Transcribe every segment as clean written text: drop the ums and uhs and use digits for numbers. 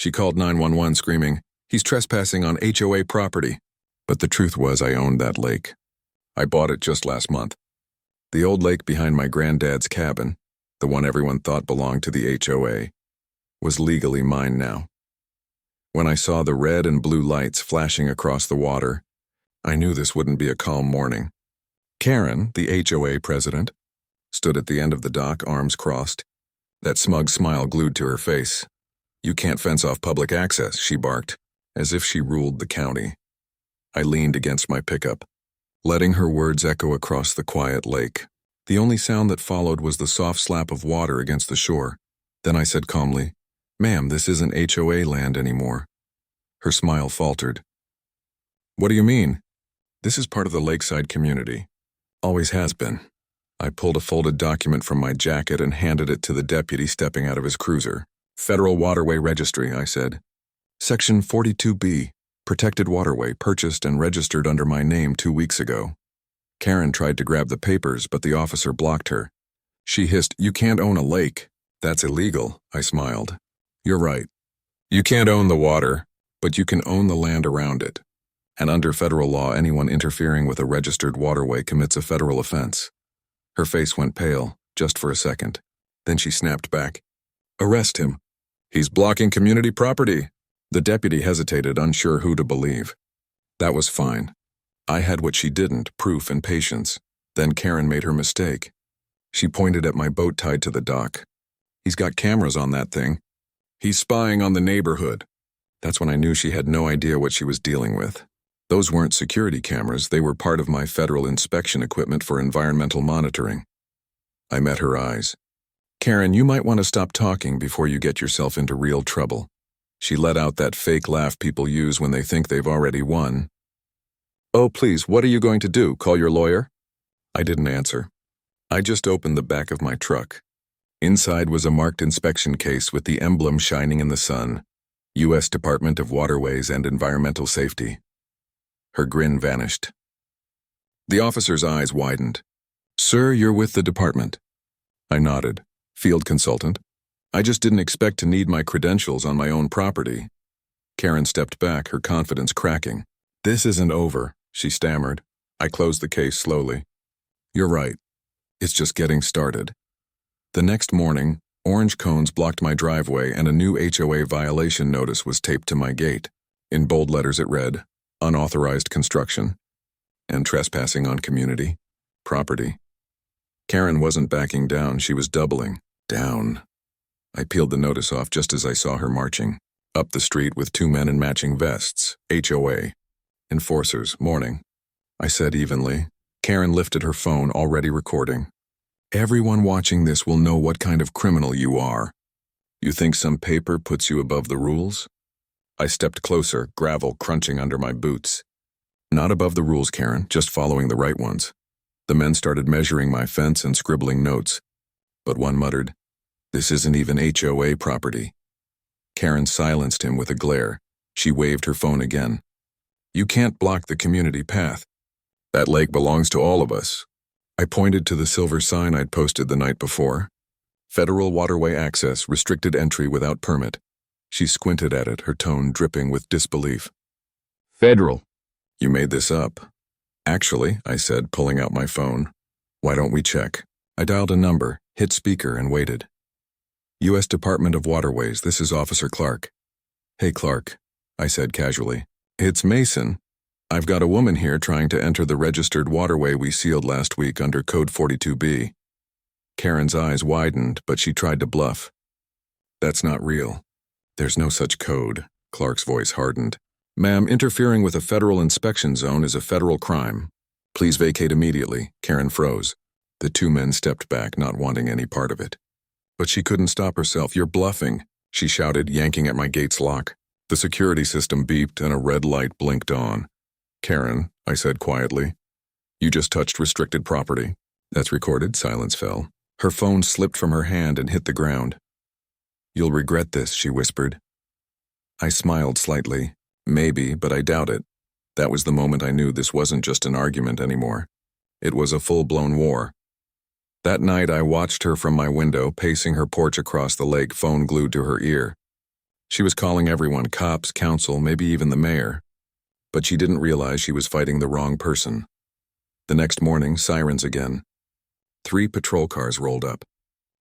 She called 911 screaming, "He's trespassing on HOA property." But the truth was I owned that lake. I bought it just last month. The old lake behind my granddad's cabin, the one everyone thought belonged to the HOA, was legally mine now. When I saw the red and blue lights flashing across the water, I knew this wouldn't be a calm morning. Karen, the HOA president, stood at the end of the dock, arms crossed, that smug smile glued to her face. "You can't fence off public access," she barked, as if she ruled the county. I leaned against my pickup, letting her words echo across the quiet lake. The only sound that followed was the soft slap of water against the shore. Then I said calmly, "Ma'am, this isn't HOA land anymore." Her smile faltered. "What do you mean?" "This is part of the lakeside community. Always has been." I pulled a folded document from my jacket and handed it to the deputy stepping out of his cruiser. "Federal Waterway Registry," I said. "Section 42B, protected waterway, purchased and registered under my name 2 weeks ago." Karen tried to grab the papers, but the officer blocked her. She hissed, "You can't own a lake. That's illegal," I smiled. "You're right. You can't own the water, but you can own the land around it. And under federal law, anyone interfering with a registered waterway commits a federal offense." Her face went pale, just for a second. Then she snapped back, "Arrest him. He's blocking community property." The deputy hesitated, unsure who to believe. That was fine. I had what she didn't, proof and patience. Then Karen made her mistake. She pointed at my boat tied to the dock. "He's got cameras on that thing. He's spying on the neighborhood." That's when I knew she had no idea what she was dealing with. Those weren't security cameras, they were part of my federal inspection equipment for environmental monitoring. I met her eyes. "Karen, you might want to stop talking before you get yourself into real trouble." She let out that fake laugh people use when they think they've already won. "Oh, please, what are you going to do? Call your lawyer?" I didn't answer. I just opened the back of my truck. Inside was a marked inspection case with the emblem shining in the sun. U.S. Department of Waterways and Environmental Safety. Her grin vanished. The officer's eyes widened. "Sir, you're with the department." I nodded. "Field consultant. I just didn't expect to need my credentials on my own property." Karen stepped back, her confidence cracking. "This isn't over," she stammered. I closed the case slowly. "You're right. It's just getting started." The next morning, orange cones blocked my driveway and a new HOA violation notice was taped to my gate. In bold letters it read, "Unauthorized construction and trespassing on community property." Karen wasn't backing down, she was doubling down. I peeled the notice off just as I saw her marching up the street with 2 men in matching vests. HOA. "Enforcers, morning," I said evenly. Karen lifted her phone, already recording. "Everyone watching this will know what kind of criminal you are. You think some paper puts you above the rules?" I stepped closer, gravel crunching under my boots. "Not above the rules, Karen, just following the right ones." The men started measuring my fence and scribbling notes. But one muttered, "This isn't even HOA property." Karen silenced him with a glare. She waved her phone again. "You can't block the community path. That lake belongs to all of us." I pointed to the silver sign I'd posted the night before. "Federal Waterway Access, restricted entry without permit." She squinted at it, her tone dripping with disbelief. "Federal. You made this up." "Actually," I said, pulling out my phone. "Why don't we check?" I dialed a number, hit speaker, and waited. "U.S. Department of Waterways, this is Officer Clark." "Hey, Clark," I said casually. "It's Mason. I've got a woman here trying to enter the registered waterway we sealed last week under Code 42B. Karen's eyes widened, but she tried to bluff. "That's not real. There's no such code." Clark's voice hardened. "Ma'am, interfering with a federal inspection zone is a federal crime. Please vacate immediately." Karen froze. The 2 men stepped back, not wanting any part of it. But she couldn't stop herself. "You're bluffing," she shouted, yanking at my gate's lock. The security system beeped and a red light blinked on. "Karen," I said quietly, "you just touched restricted property." "That's recorded." Silence fell. Her phone slipped from her hand and hit the ground. "You'll regret this," she whispered. I smiled slightly. Maybe, but I doubt it. That was the moment I knew this wasn't just an argument anymore. It was a full-blown war. That night I watched her from my window, pacing her porch across the lake, phone glued to her ear. She was calling everyone, cops, council, maybe even the mayor. But she didn't realize she was fighting the wrong person. The next morning, sirens again. 3 patrol cars rolled up.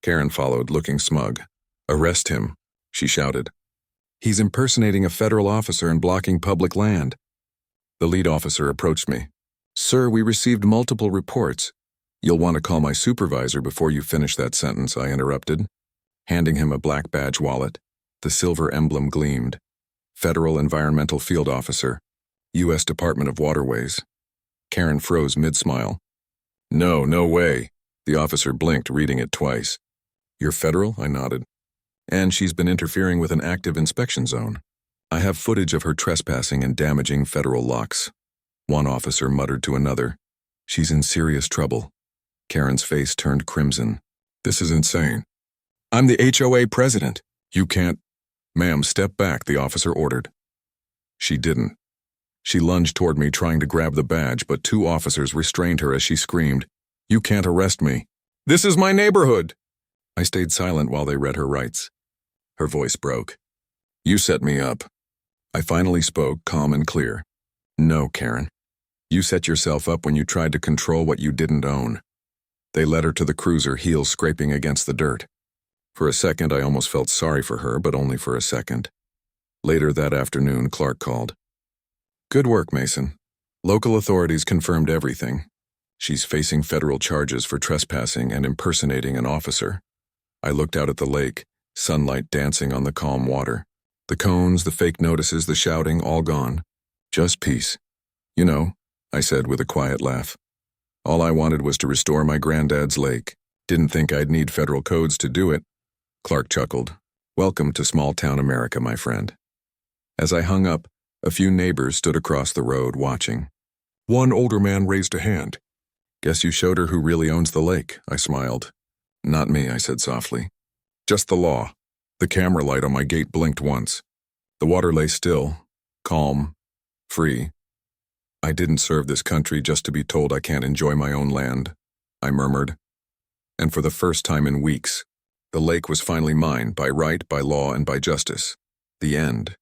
Karen followed, looking smug. "Arrest him," she shouted. "He's impersonating a federal officer and blocking public land." The lead officer approached me. "Sir, we received multiple reports." "You'll want to call my supervisor before you finish that sentence," I interrupted, handing him a black badge wallet. The silver emblem gleamed. Federal Environmental Field Officer, U.S. Department of Waterways. Karen froze mid-smile. No way." The officer blinked, reading it twice. "You're federal?" I nodded. "And she's been interfering with an active inspection zone. I have footage of her trespassing and damaging federal locks." One officer muttered to another, "She's in serious trouble." Karen's face turned crimson. "This is insane. I'm the HOA president. You can't—" "Ma'am, step back," the officer ordered. She didn't. She lunged toward me, trying to grab the badge, but 2 officers restrained her as she screamed, "You can't arrest me. This is my neighborhood!" I stayed silent while they read her rights. Her voice broke. "You set me up." I finally spoke, calm and clear. "No, Karen. You set yourself up when you tried to control what you didn't own." They led her to the cruiser, heels scraping against the dirt. For a second, I almost felt sorry for her, but only for a second. Later that afternoon, Clark called. "Good work, Mason. Local authorities confirmed everything. She's facing federal charges for trespassing and impersonating an officer." I looked out at the lake, sunlight dancing on the calm water. The cones, the fake notices, the shouting, all gone. Just peace. "You know," I said with a quiet laugh, "all I wanted was to restore my granddad's lake. Didn't think I'd need federal codes to do it." Clark chuckled. "Welcome to small-town America, my friend." As I hung up, a few neighbors stood across the road watching. One older man raised a hand. "Guess you showed her who really owns the lake," I smiled. "Not me," I said softly. "Just the law." The camera light on my gate blinked once. The water lay still, calm, free. "I didn't serve this country just to be told I can't enjoy my own land," I murmured. And for the first time in weeks, the lake was finally mine, by right, by law, and by justice. The end.